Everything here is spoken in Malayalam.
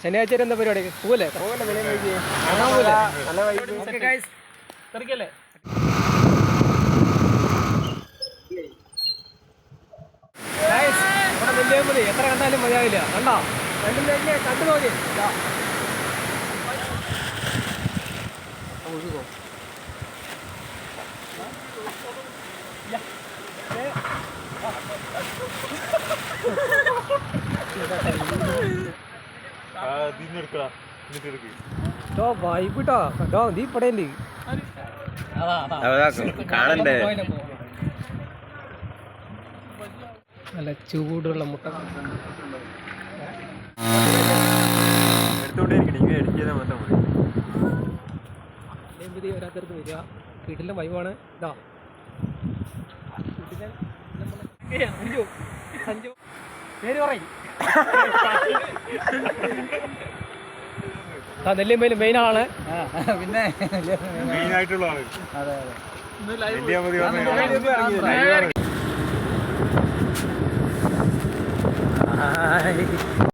ശനിയാഴ്ച എന്താ പരിപാടി? പോവല്ലേ? മതി, എത്ര കണ്ടാലും മതിയാവില്ല. കണ്ടോ? കണ്ടു നോക്കി ഒഴുകോ. വൈകിട്ടോ കേട്ടോ നീ പടയല്ലേ കാണണ്ടേ? നല്ല ചൂടുള്ള മുട്ട ഒരാത്തരത്ത് വരിക. വീട്ടിലെ വൈവാണ് ഇതാ സഞ്ജു പേര് പറയും. നെല്ലിയമ്പയിൽ മെയിൻ ആണ്. പിന്നെ മെയിൻ ആയിട്ടുള്ള ആള്. അതെ